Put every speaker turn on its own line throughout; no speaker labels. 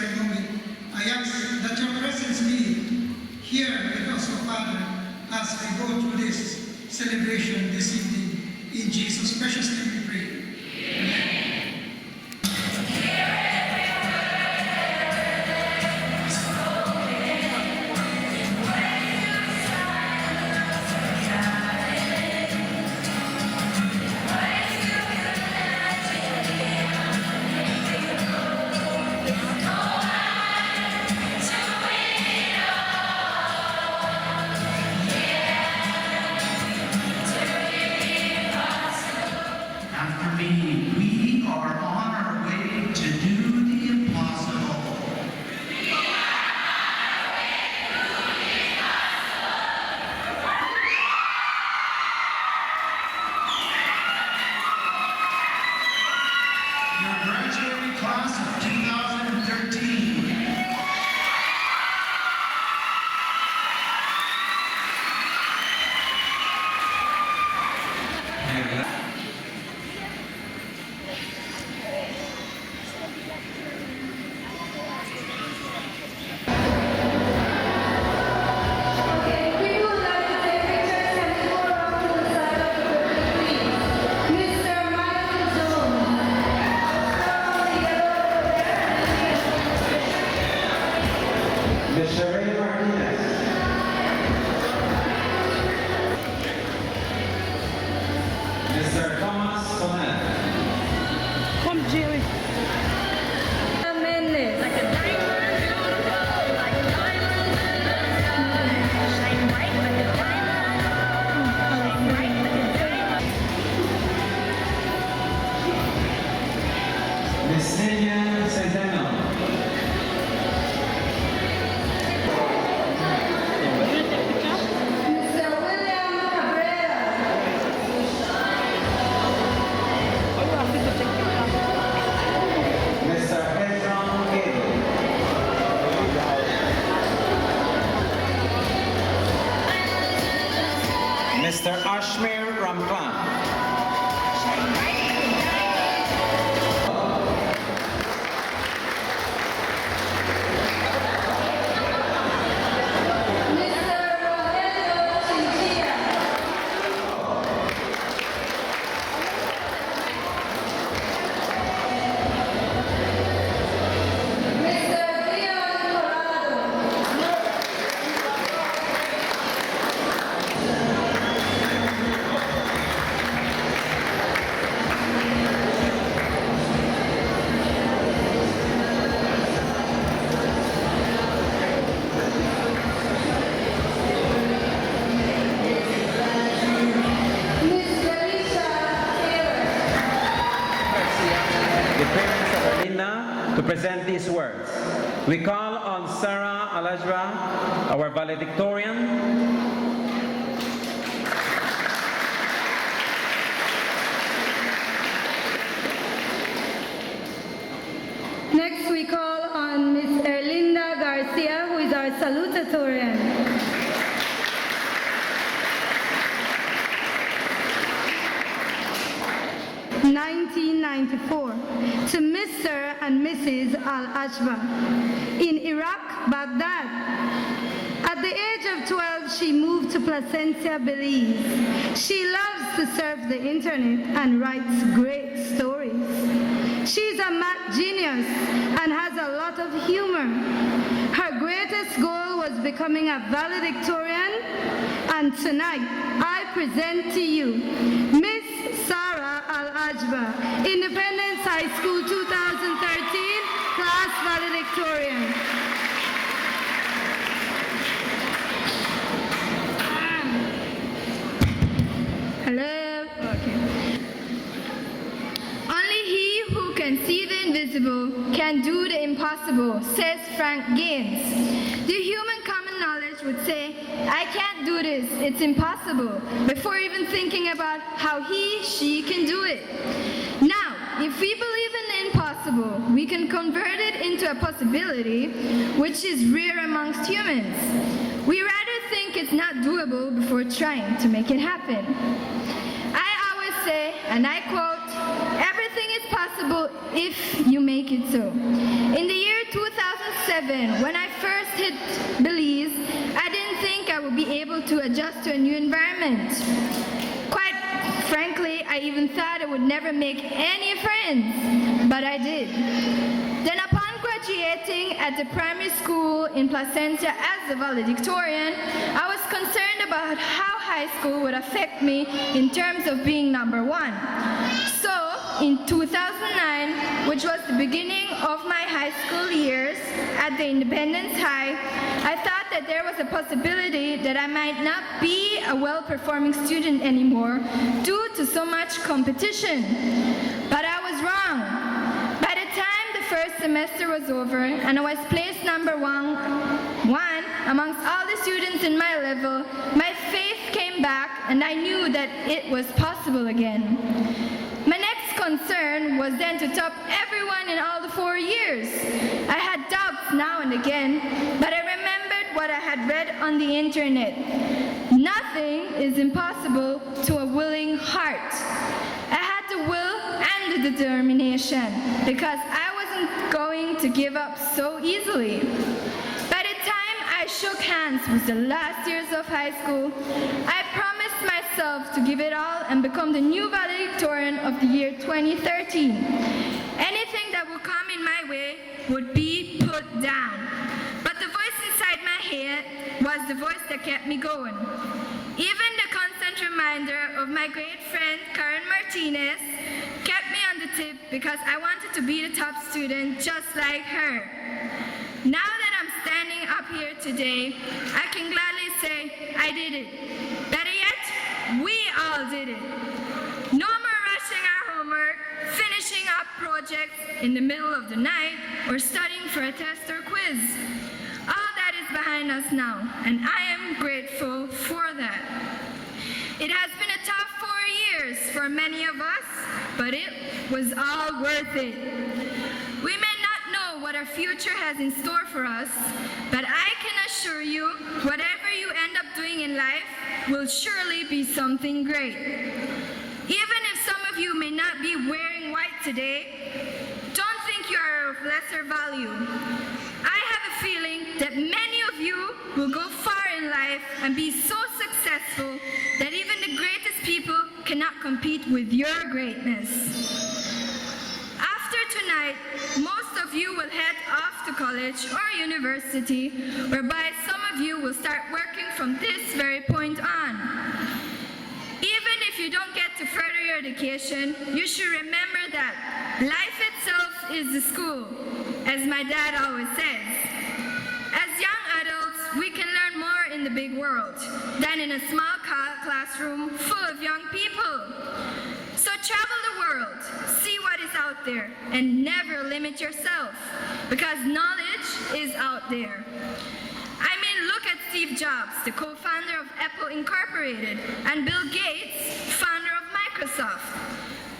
I know it, I ask that your presence be here with us, O Father, as we go through this celebration this evening. In Jesus' precious name we pray. Amen.
We are on our way to do the impossible. Your graduating class of 2013.
Mr. Ashmir Rampan. To present these words. We call on Sarah Alajra, our valedictorian.
Next we call on Ms. Erlinda Garcia, who is our salutatorian. To Mr. and Mrs. Al-Ashba in Iraq, Baghdad. At the age of 12, she moved to Placencia, Belize. She loves to surf the internet and writes great stories. She's a math genius and has a lot of humor. Her greatest goal was becoming a valedictorian, and tonight I present to you Miss Sarah Al-Ajba, Independence High School 2013 Class Valedictorian. Hello? Okay.
Only he who can see the invisible can do the impossible, says Frank Gaines. The human common knowledge would say, I can't do this, it's impossible, before even thinking about how he, she can do it. Now, if we believe in the impossible, we can convert it into a possibility, which is rare amongst humans. We rather think it's not doable before trying to make it happen. I always say, and I quote, everything is possible if you make it so. In the year 2000, 2007, when I first hit Belize, I didn't think I would be able to adjust to a new environment. Quite frankly, I even thought I would never make any friends, but I did. Then upon graduating at the primary school in Placentia as a valedictorian, I was concerned about how high school would affect me in terms of being number one. So, in 2009, which was the beginning of my high school years at the Independence High, I thought that there was a possibility that I might not be a well-performing student anymore due to so much competition. But I was wrong. By the time the first semester was over and I was placed number one amongst all the students in my level, my faith came back and I knew that it was possible again. My next concern was then to top everyone in all the 4 years. I had doubts now and again, but I remembered what I had read on the internet. Nothing is impossible to a willing heart. I had the will and the determination because I wasn't going to give up so easily. By the time I shook hands with the last years of high school, I promised myself to give it all and become the new valedictorian of the year 2013. Anything that would come in my way would be put down. But the voice inside my head was the voice that kept me going. Even the constant reminder of my great friend Karen Martinez kept me on the tip because I wanted to be the top student just like her. Now that I'm standing up here today, I can gladly say I did it. Better yet, we all did it. No more rushing our homework, finishing up projects in the middle of the night, or studying for a test or quiz. All that is behind us now, and I am grateful for that. It has been a tough 4 years for many of us, but it was all worth it. We may not know what our future has in store for us, but I can assure you, whatever you end up doing in life will surely be something great. Even if some of you may not be wearing white today, don't think you are of lesser value. I have a feeling that many of you will go far in life and be so successful that even the greatest people cannot compete with your greatness. After tonight, most of you will head off to college or university, whereby some of you will start working from this very point on. Even if you don't get to further your education, you should remember that life itself is the school, as my dad always says. As young adults, we can learn more in the big world than in a small classroom full of young people. So travel the world, see what is out there, and never limit yourself, because knowledge is out there. I mean, look at Steve Jobs, the co-founder of Apple Incorporated, and Bill Gates, founder of Microsoft.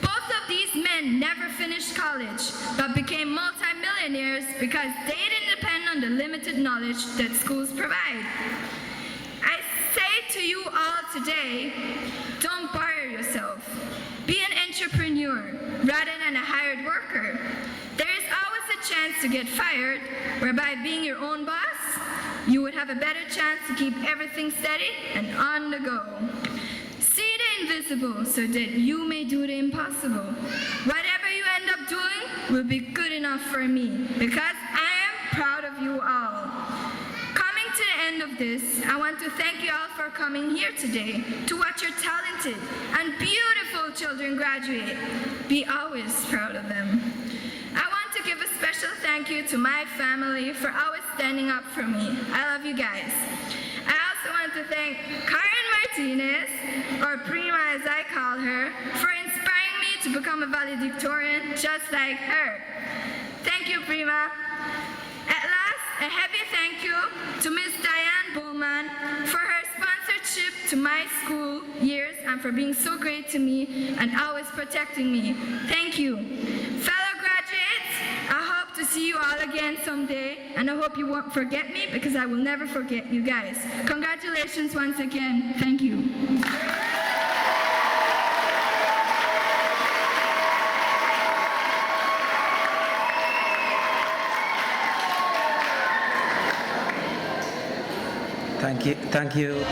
Both of these men never finished college, but became multimillionaires because they didn't depend on the limited knowledge that schools provide. I say to you all today, don't bother yourself. Be an entrepreneur rather than a hired worker. There is always a chance to get fired, whereby being your own boss, you would have a better chance to keep everything steady and on the go. See the invisible so that you may do the impossible. Whatever you end up doing will be good enough for me, because I am proud of you all. Coming to the end of this, I want to thank you all for coming here today to watch your talented and beautiful children graduate. Be always proud of them. I want to give a special thank you to my family for always standing up for me. I love you guys. I also want to thank Karen Martinez, or Prima as I call her, for inspiring me to become a valedictorian just like her. Thank you, Prima. At last, a heavy thank you to Miss Diane Bowman for her sponsorship to my school years and for being so great to me and always protecting me. Thank you. Fellow graduates, I hope to see you all again someday, and I hope you won't forget me, because I will never forget you guys. Congratulations once again. Thank you.
Thank you.